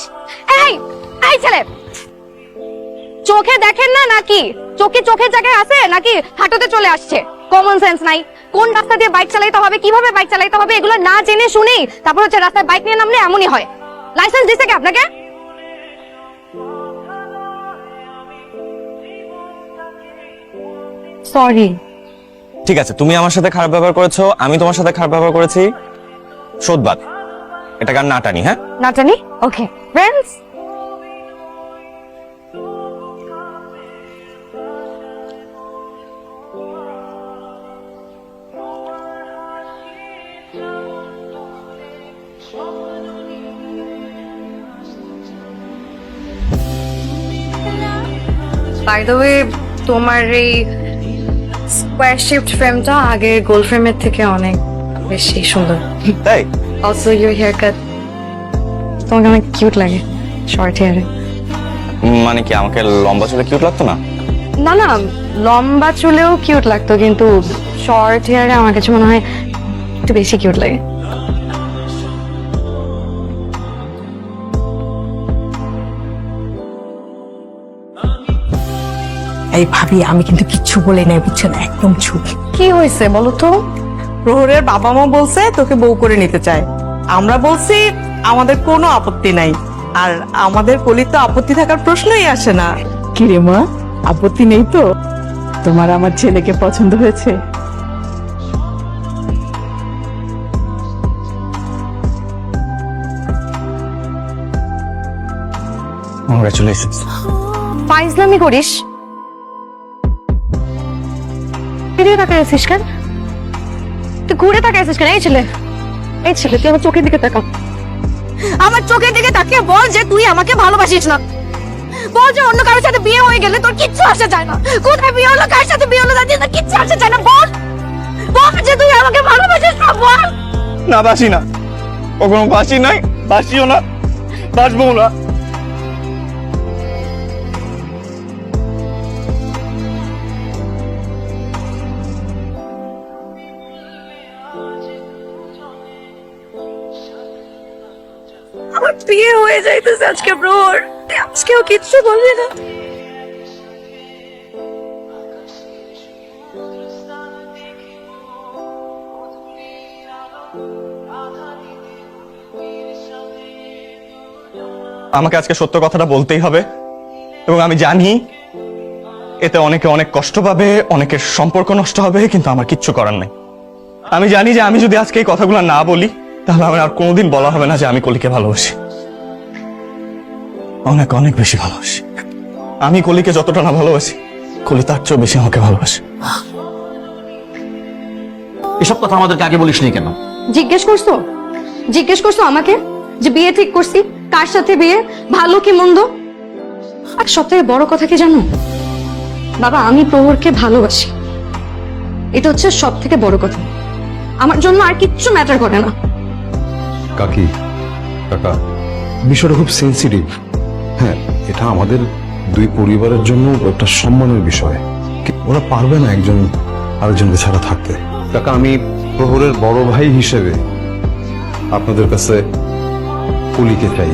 বদমাশ। এই এই ছেলে, চোখে দেখেন না নাকি? চোখের জায়গায় আছে নাকি হাঁটুতে চলে আসছে? কমন সেন্স নাই। কোন রাস্তা দিয়ে বাইক চালাতে হবে, কিভাবে বাইক চালাতে হবে, এগুলো না জেনে শুনেই তারপর হচ্ছে রাস্তায় বাইক নিয়ে নামলে এমনই হয়। লাইসেন্স দিছে কি আপনাকে? সরি। ঠিক আছে, তুমি আমার সাথে খারাপ ব্যবহার করেছো, আমি তোমার সাথে খারাপ ব্যবহার করেছি, শোধবাদ। এটা গান না টানি, হ্যাঁ? না জানি। Okay friends. By the way, তোমার এই স্কোয়ার শেপড ফ্রেমটা আগের গোল ফ্রেমের থেকে অনেক বেশি সুন্দর। তাই? অলসো ইউর হেয়ার কাট, তোমাকে অনেক কিউট লাগে শর্ট হেয়ারে। মানে কি আমাকে লম্বা চুলে কিউট লাগতো না? না না, লম্বা চুলেও কিউট লাগতো, কিন্তু শর্ট হেয়ারে আমার কাছে মনে হয় একটু বেশি কিউট লাগে। এই ভাবি, আমি কিন্তু কিচ্ছু বলি নাই, বুঝছেন? একদম চুপ। কি হয়েছে বলো তো? প্রহরের বাবা মা বলছে তোকে বউ করে নিতে চায়। আমরা বলছি আমাদের কোনো আপত্তি নাই, আর আমাদের কলির তো আপত্তি থাকার প্রশ্নই আসে না। কিরে মা, আপত্তি নেই তো? তোমার আমার ছেলেকে পছন্দ হয়েছে? কংগ্রাচুলেশনস। ফাইজলামি করিস? ফিরে তাকায় আছিস কেন? তুই ঘুরে তাকায় আছিস কেন? এই ছেলে, এই ছেলে, তুই আমার চোখের দিকে তাকা। আমার চোখের দিকে তাকিয়ে বল যে তুই আমাকে ভালোবাসিস না। বল যে অন্য কারোর সাথে বিয়ে হয়ে গেলে তোর কিচ্ছু আসে যায় না। কোথায় বিয়ে হলো, কার সাথে বিয়ে হলো, জানিস না, কিচ্ছু আসে যায় না। বল, বল যে তুই আমাকে ভালোবাসিস না। বল। না, বাসি না, কখনো বাসি নাই, বাসিও না, বাসবো না। আমার বিয়ে হয়ে যাইতেছে আজকে প্রহর, আজকেও কিচ্ছু বলবি না? আমাকে আজকে সত্য কথাটা বলতেই হবে, এবং আমি জানি এতে অনেকে অনেক কষ্ট পাবে, অনেকের সম্পর্ক নষ্ট হবে, কিন্তু আমার কিচ্ছু করার নাই। আমি জানি যে আমি যদি আজকে এই কথাগুলো না বলি তাহলে আমার আর কোনোদিন বলা হবে না যে আমি কলিকে ভালোবাসি। অনেক অনেক বেশি ভালোবাসি। আমি কলিকে যতটা না ভালোবাসি, কলি তার চেয়েও বেশি আমাকে ভালোবাসে। এসব কথা আমাদেরকে আগে বলিস নি কেন? জিজ্ঞেস করছো? জিজ্ঞেস করছো আমাকে যে বিয়ে ঠিক করছি, কার সাথে বিয়ে, ভালো কি মন্দ? আর সবথেকে বড় কথা কি জানো বাবা, আমি প্রহরকে ভালোবাসি। এটা হচ্ছে সব থেকে বড় কথা। আমার জন্য আর কিচ্ছু ম্যাটার করে না। কাকি, কাকা, বিষয়টা খুব সেন্সিটিভ। হ্যাঁ, এটা আমাদের দুই পরিবারের জন্য একটা সম্মানের বিষয়। ওরা পারবে না একজন আরেকজনকে ছাড়া থাকতে। কাকা, আমি প্রহরের বড় ভাই হিসেবে আপনাদের কাছে কলিকে চাই।